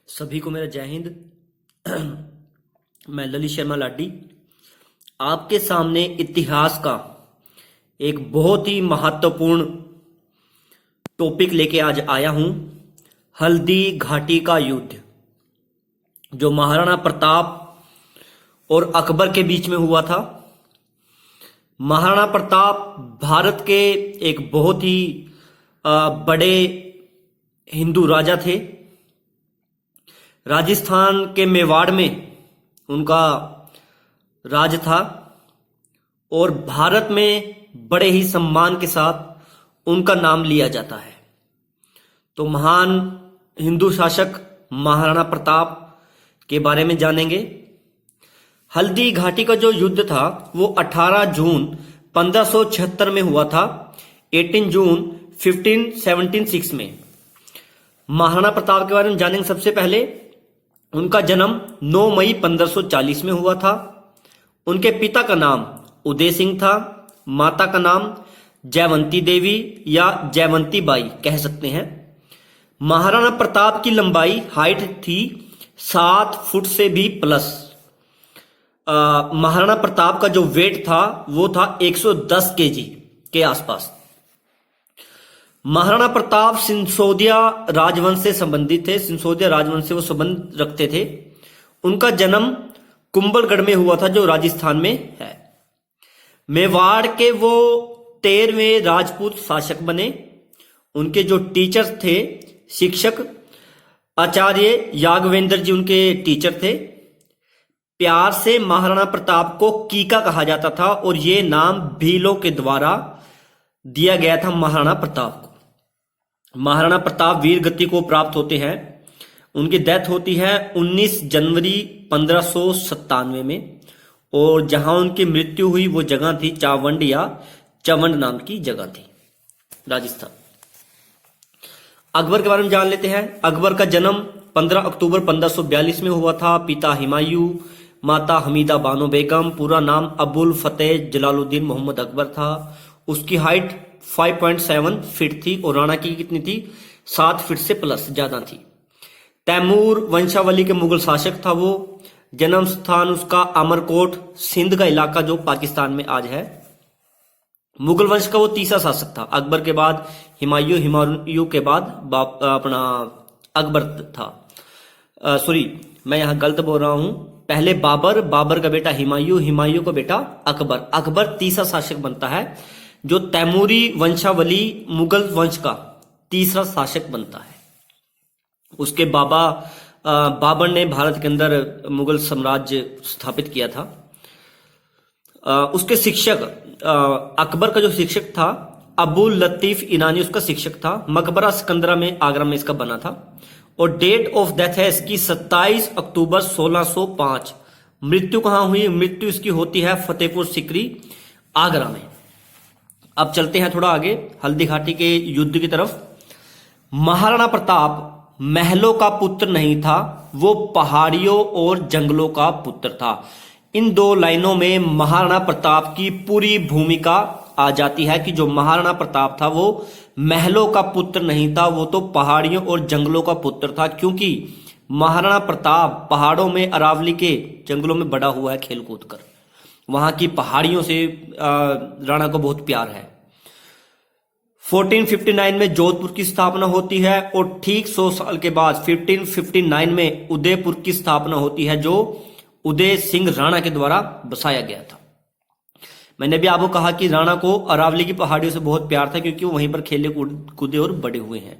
सभी को मेरा जय हिंद। मैं ललित शर्मा लाडी आपके सामने इतिहास का एक बहुत ही महत्वपूर्ण टॉपिक लेके आज आया हूं। हल्दी घाटी का युद्ध जो महाराणा प्रताप और अकबर के बीच में हुआ था। महाराणा प्रताप भारत के एक बहुत ही बड़े हिंदू राजा थे। राजस्थान के मेवाड़ में उनका राज था और भारत में बड़े ही सम्मान के साथ उनका नाम लिया जाता है। तो महान हिंदू शासक महाराणा प्रताप के बारे में जानेंगे। हल्दी घाटी का जो युद्ध था वो 18 जून 1576 में हुआ था। 18 जून 1576 में महाराणा प्रताप के बारे में जानेंगे। सबसे पहले उनका जन्म 9 मई 1540 में हुआ था। उनके पिता का नाम उदय सिंह था, माता का नाम जयवंती देवी या जयवंती बाई कह सकते हैं। महाराणा प्रताप की लंबाई हाइट थी 7 फुट से भी प्लस। महाराणा प्रताप का जो वेट था वो था 110 केजी के आसपास। महाराणा प्रताप सिंसोदिया राजवंश से संबंधित थे। सिंसोदिया राजवंश से वो संबंध रखते थे। उनका जन्म कुंभलगढ़ में हुआ था जो राजस्थान में है। मेवाड़ के वो 13वें राजपूत शासक बने। उनके जो टीचर्स थे, शिक्षक आचार्य याज्ञवेंद्र जी उनके टीचर थे। प्यार से महाराणा प्रताप को कीका कहा जाता था और ये नाम भीलों के द्वारा दिया गया था महाराणा प्रताप को। महाराणा प्रताप वीर गति को प्राप्त होते हैं। उनकी डेथ होती है 19 जनवरी 1597 में और जहां उनकी मृत्यु हुई वो जगह थी चावंड या चवंड नाम की जगह थी, राजस्थान। अकबर के बारे में जान लेते हैं। अकबर का जन्म 15 अक्टूबर 1542 में हुआ था। पिता हुमायूं, माता हमीदा बानो बेगम। पूरा नाम अबुल फतेह जलालुद्दीन मोहम्मद अकबर था। उसकी हाइट 5.7 फीट थी और राणा की कितनी थी? 7 फीट से प्लस ज्यादा थी। तैमूर वंशावली के मुगल शासक था वो। जन्म स्थान उसका अमरकोट, सिंध का इलाका जो पाकिस्तान में आज है। मुगल वंश का वो तीसरा शासक था। अकबर के बाद हुमायूं के बाद अपना अकबर था। सॉरी, मैं यहां गलत बोल रहा हूं। पहले बाबर का बेटा हुमायूं का बेटा अकबर तीसरा शासक बनता है जो तैमूरी वंशावली मुगल वंश का तीसरा शासक बनता है। उसके बाबर ने भारत के अंदर मुगल साम्राज्य स्थापित किया था। उसके शिक्षक अकबर का जो शिक्षक था अबुल लतीफ ईरानी उसका शिक्षक था। मकबरा सिकंदरा में आगरा में इसका बना था और डेट ऑफ डेथ है इसकी 27 अक्टूबर 1605। मृत्यु कहां हुई? मृत्यु इसकी होती है फतेहपुर सिकरी, आगरा में। अब चलते हैं थोड़ा आगे हल्दी घाटी के युद्ध की तरफ। महाराणा प्रताप महलों का पुत्र नहीं था, वो पहाड़ियों और जंगलों का पुत्र था। इन दो लाइनों में महाराणा प्रताप की पूरी भूमिका आ जाती है कि जो महाराणा प्रताप था वो महलों का पुत्र नहीं था, वो तो पहाड़ियों और जंगलों का पुत्र था। क्योंकि महाराणा प्रताप पहाड़ों में अरावली के जंगलों में बड़ा हुआ है खेल कूद कर। वहां की पहाड़ियों से राणा को बहुत प्यार है। 1459 में जोधपुर की स्थापना होती है और ठीक 100 साल के बाद 1559 में उदयपुर की स्थापना होती है जो उदय सिंह राणा के द्वारा बसाया गया था। मैंने भी आपको कहा कि राणा को अरावली की पहाड़ियों से बहुत प्यार था क्योंकि वो वहीं पर खेले कूदे और बड़े हुए हैं।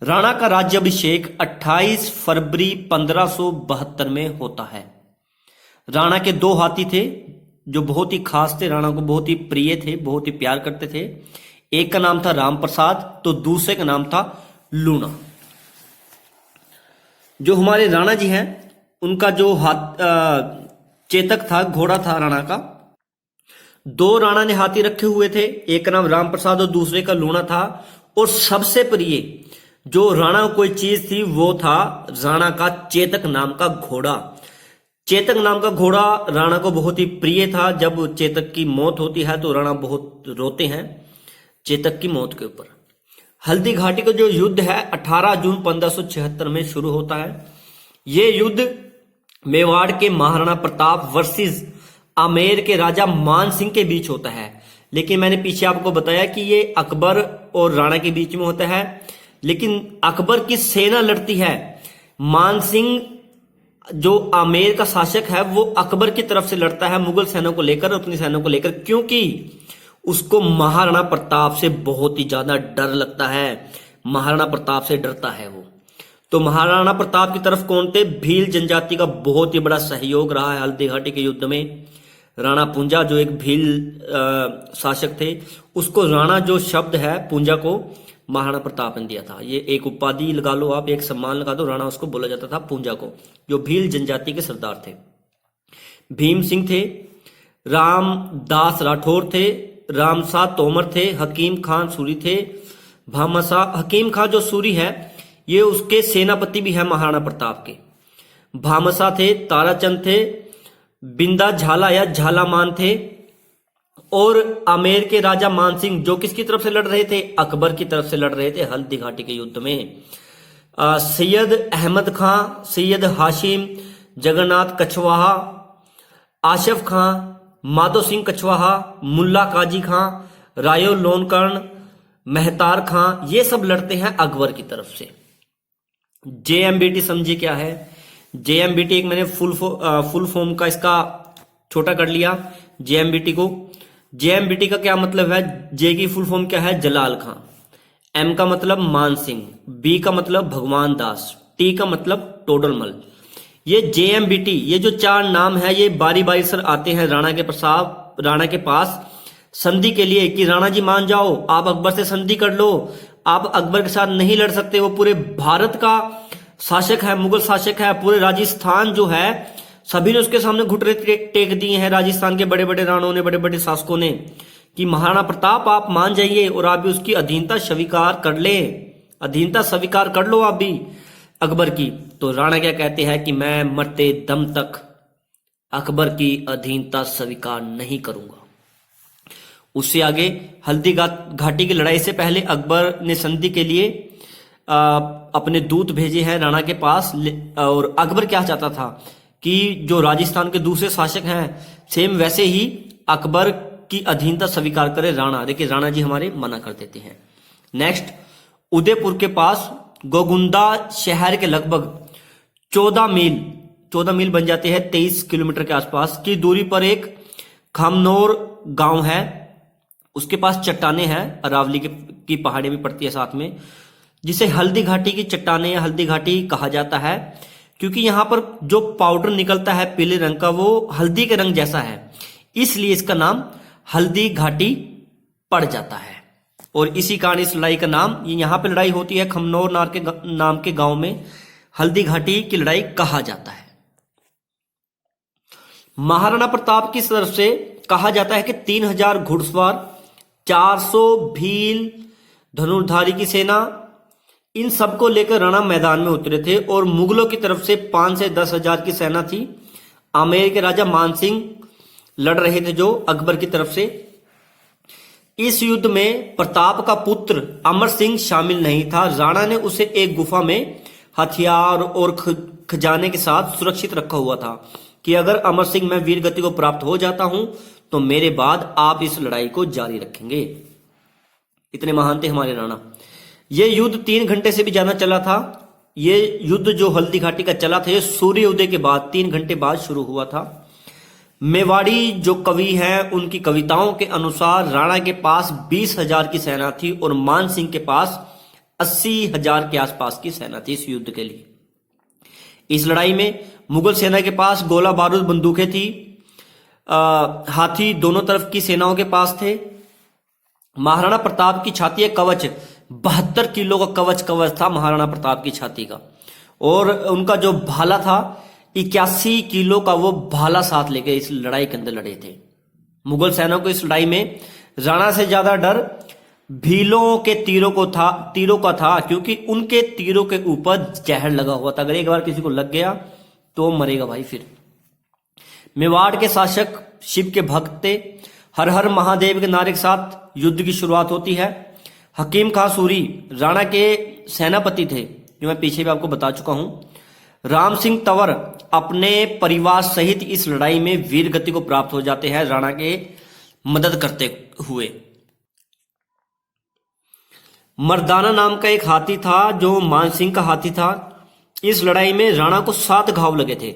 राणा का राज्याभिषेक 28 फरवरी 1572 में होता है। राणा के 2 हाथी थे जो बहुत ही खास थे, राणा को बहुत ही प्रिय थे, बहुत ही प्यार करते थे। एक का नाम था राम प्रसाद तो दूसरे का नाम था लूना। जो हमारे राणा जी हैं उनका जो चेतक था, घोड़ा था राणा का। 2 राणा ने हाथी रखे हुए थे, एक का नाम राम प्रसाद और दूसरे का लूना था। और सबसे प्रिय जो राणा को कोई चीज थी वो था राणा का चेतक नाम का घोड़ा। चेतक नाम का घोड़ा राणा को बहुत ही प्रिय था। जब चेतक की मौत होती है तो राणा बहुत रोते हैं चेतक की मौत के ऊपर। हल्दी घाटी का जो युद्ध है 18 जून 1576 में शुरू होता है। ये युद्ध मेवाड़ के महाराणा प्रताप वर्सेस आमेर के राजा मान सिंह के बीच होता है। लेकिन मैंने पीछे आपको बताया कि ये अकबर और राणा के बीच में होता है, लेकिन अकबर की सेना लड़ती है। मान सिंह जो आमेर का शासक है वो अकबर की तरफ से लड़ता है मुगल सेना को लेकर, अपनी सेना को लेकर, क्योंकि उसको महाराणा प्रताप से बहुत ही ज्यादा डर लगता है। महाराणा प्रताप से डरता है वो। तो महाराणा प्रताप की तरफ कौन थे? भील जनजाति का बहुत ही बड़ा सहयोग रहा है हल्दी घाटी के युद्ध में। राणा पूंजा जो एक भील शासक थे, उसको राणा जो शब्द है पूंजा को महाराणा प्रताप ने दिया था। ये एक उपाधि लगा लो आप, एक सम्मान लगा दो, राणा उसको बोला जाता था पूंजा को, जो भील जनजाति के सरदार थे। भीम सिंह थे, रामदास राठौर थे, रामसा तोमर थे, हकीम खान सूरी थे, भामासा। हकीम खान जो सूरी है ये उसके सेनापति भी है महाराणा प्रताप के। भामासा थे, ताराचंद थे, बिंदा झाला या झालामान थे, और आमेर के राजा मान सिंह जो किसकी तरफ से लड़ रहे थे? अकबर की तरफ से लड़ रहे थे हल्दी घाटी के युद्ध में। सैयद अहमद खां, सैयद हाशिम, जगन्नाथ कछवाहा, आशफ खां, माधो सिंह कछवाहा, मुल्ला काजी खां, रायो लोनकर्ण, मेहतार खां, ये सब लड़ते हैं अकबर की तरफ से। जेएमबीटी समझिए क्या है? जेएमबीटी एक मैंने फुल फॉर्म का इसका छोटा कर लिया जेएमबीटी को। जेएमबीटी का क्या मतलब है? जे की फुल फॉर्म क्या है? जलाल खां। एम का मतलब मान सिंह, बी का मतलब भगवान दास, टी का मतलब टोडरमल। ये जेएमबीटी, ये जो चार नाम है ये बारी बारी सर आते हैं राणा के पास संधि के लिए कि राणा जी मान जाओ, आप अकबर से संधि कर लो। आप अकबर के साथ नहीं लड़ सकते, वो पूरे भारत का शासक है, मुगल शासक है। पूरे राजस्थान जो है सभी ने उसके सामने घुटने टेक दिए हैं, राजस्थान के बड़े बड़े राणाओं ने, बड़े बड़े शासकों ने, कि महाराणा प्रताप आप मान जाइए और आप भी उसकी अधीनता स्वीकार कर ले, अधीनता स्वीकार कर लो आप भी अकबर की। तो राणा क्या कहते हैं कि मैं मरते दम तक अकबर की अधीनता स्वीकार नहीं करूंगा। उससे आगे हल्दी घाटी की लड़ाई से पहले अकबर ने संधि के लिए अपने दूत भेजे हैं राणा के पास। और अकबर क्या चाहता था कि जो राजस्थान के दूसरे शासक हैं सेम वैसे ही अकबर की अधीनता स्वीकार करे राणा। देखिए राणा जी हमारे मना कर देते हैं। नेक्स्ट, उदयपुर के पास गोगुंदा शहर के लगभग 14 मील बन जाते हैं, 23 किलोमीटर के आसपास की दूरी पर एक खामनौर गांव है। उसके पास चट्टाने हैं, अरावली की पहाड़ी भी पड़ती है साथ में, जिसे हल्दी घाटी की चट्टाने या हल्दी घाटी कहा जाता है, क्योंकि यहां पर जो पाउडर निकलता है पीले रंग का वो हल्दी के रंग जैसा है, इसलिए इसका नाम हल्दी घाटी पड़ जाता है। और इसी कारण इस लड़ाई का नाम, यहां पे लड़ाई होती है खमनौर नाम के गांव में, हल्दी घाटी की लड़ाई कहा जाता है। महाराणा प्रताप की तरफ से कहा जाता है कि 3000 घुड़सवार, 400 भील धनुर्धारी की सेना, इन सबको लेकर राणा मैदान में उतरे थे। और मुगलों की तरफ से 5 से 10 हजार की सेना थी। आमेर के राजा मान सिंह लड़ रहे थे जो अकबर की तरफ से। इस युद्ध में प्रताप का पुत्र अमर सिंह शामिल नहीं था। राणा ने उसे एक गुफा में हथियार और खजाने के साथ सुरक्षित रखा हुआ था कि अगर अमर सिंह मैं वीर गति को प्राप्त हो जाता हूं तो मेरे बाद आप इस लड़ाई को जारी रखेंगे। इतने महान थे हमारे राणा। यह युद्ध 3 घंटे से भी ज्यादा चला था। यह युद्ध जो हल्दी घाटी का चला था, यह सूर्य उदय के बाद 3 घंटे बाद शुरू हुआ था। मेवाड़ी जो कवि हैं उनकी कविताओं के अनुसार राणा के पास 20,000 की सेना थी और मान सिंह के पास 80,000 के आसपास की सेना थी इस युद्ध के लिए। इस लड़ाई में मुगल सेना के पास गोला बारूद बंदूकें थी, हाथी दोनों तरफ की सेनाओं के पास थे। महाराणा प्रताप की छाती का कवच 72 किलो का कवच था महाराणा प्रताप की छाती का, और उनका जो भाला था 81 किलो का वो भाला साथ लेके इस लड़ाई के अंदर लड़े थे। मुगल सेना को इस लड़ाई में राणा से ज्यादा डर भीलों के तीरों का था, क्योंकि उनके तीरों के ऊपर जहर लगा हुआ था। अगर एक बार किसी को लग गया तो मरेगा भाई। फिर मेवाड़ के शासक शिव के भक्त थे। हर हर महादेव के नारे के साथ युद्ध की शुरुआत होती है। हकीम खां सूरी राणा के सेनापति थे, जो मैं पीछे भी आपको बता चुका हूं। राम सिंह तंवर अपने परिवार सहित इस लड़ाई में वीर गति को प्राप्त हो जाते हैं, राणा के मदद करते हुए। मर्दाना नाम का एक हाथी था जो मानसिंह का हाथी था। इस लड़ाई में राणा को 7 घाव लगे थे,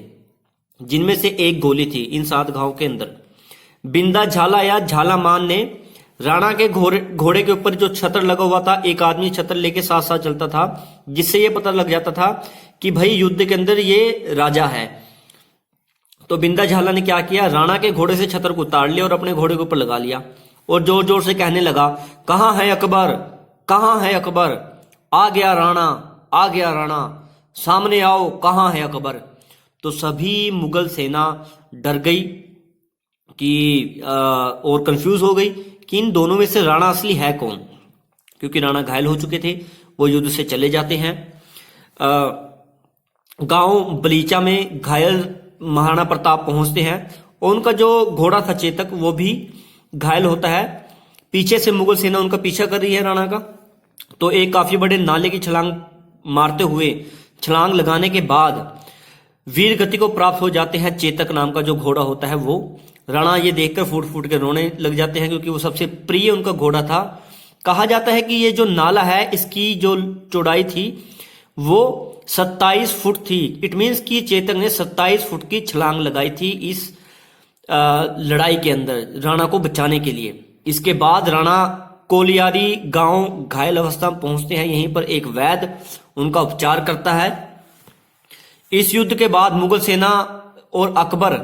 जिनमें से एक गोली थी। इन 7 घाव के अंदर बिंदा झाला या झाला मान ने राणा के घोड़े के ऊपर जो छत्र लगा हुआ था, एक आदमी छत्र लेके साथ साथ चलता था, जिससे यह पता लग जाता था कि भाई युद्ध के अंदर ये राजा है। तो बिंदा झाला ने क्या किया, राणा के घोड़े से छत्र को उतार लिया और अपने घोड़े के ऊपर लगा लिया और जोर जोर से कहने लगा, कहां है अकबर, कहां है अकबर, आ गया राणा, आ गया राणा, सामने आओ, कहां है अकबर। तो सभी मुगल सेना डर गई कि और कंफ्यूज हो गई कि इन दोनों में से राणा असली है कौन, क्योंकि राणा घायल हो चुके थे, वो युद्ध से चले जाते हैं। गांव बलीचा में घायल महाराणा प्रताप पहुंचते हैं और उनका जो घोड़ा था चेतक, वो भी घायल होता है। पीछे से मुगल सेना उनका पीछा कर रही है राणा का। तो एक काफी बड़े नाले की छलांग मारते हुए, छलांग लगाने के बाद वीर गति को प्राप्त हो जाते हैं। चेतक नाम का जो घोड़ा होता है वो, राणा ये देखकर फूट फूट के रोने लग जाते हैं, क्योंकि वो सबसे प्रिय उनका घोड़ा था। कहा जाता है कि ये जो नाला है, इसकी जो चौड़ाई थी वो 27 फुट थी। इट मीन्स कि चेतक ने 27 फुट की छलांग लगाई थी इस लड़ाई के अंदर राणा को बचाने के लिए। इसके बाद राणा कोलियारी गांव घायल अवस्था में पहुंचते हैं। यहीं पर एक वैद्य उनका उपचार करता है। इस युद्ध के बाद मुगल सेना और अकबर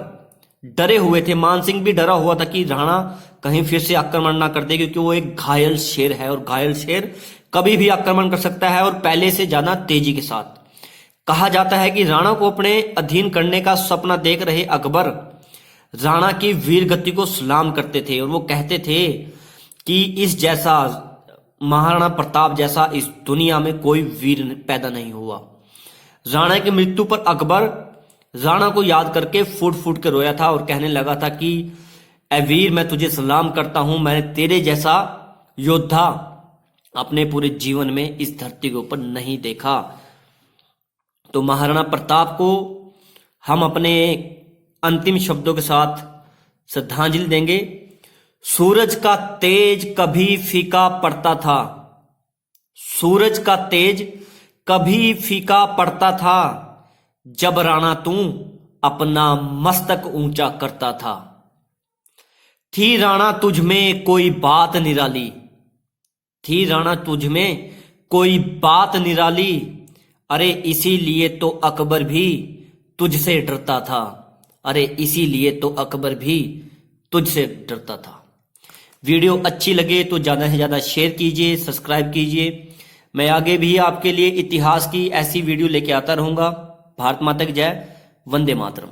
डरे हुए थे। मानसिंह भी डरा हुआ था कि राणा कहीं फिर से आक्रमण ना कर दे, क्योंकि वो एक घायल शेर है और घायल शेर कभी भी आक्रमण कर सकता है और पहले से ज्यादा तेजी के साथ। कहा जाता है कि राणा को अपने अधीन करने का सपना देख रहे अकबर राणा की वीर गति को सलाम करते थे और वो कहते थे कि इस जैसा, महाराणा प्रताप जैसा इस दुनिया में कोई वीर पैदा नहीं हुआ। राणा की मृत्यु पर अकबर राणा को याद करके फूट फूट के रोया था और कहने लगा था कि ऐ वीर, मैं तुझे सलाम करता हूं, मैंने तेरे जैसा योद्धा अपने पूरे जीवन में इस धरती के ऊपर नहीं देखा। तो महाराणा प्रताप को हम अपने अंतिम शब्दों के साथ श्रद्धांजलि देंगे। सूरज का तेज कभी फीका पड़ता था, सूरज का तेज कभी फीका पड़ता था, जब राणा तू अपना मस्तक ऊंचा करता था। थी राणा तुझ में कोई बात निराली, थी राणा तुझ में कोई बात निराली, अरे इसीलिए तो अकबर भी तुझसे डरता था, अरे इसीलिए तो अकबर भी तुझसे डरता था। वीडियो अच्छी लगे तो ज्यादा से ज्यादा शेयर कीजिए, सब्सक्राइब कीजिए। मैं आगे भी आपके लिए इतिहास की ऐसी वीडियो लेके आता रहूंगा। भारत माता की जय, वंदे मातरम।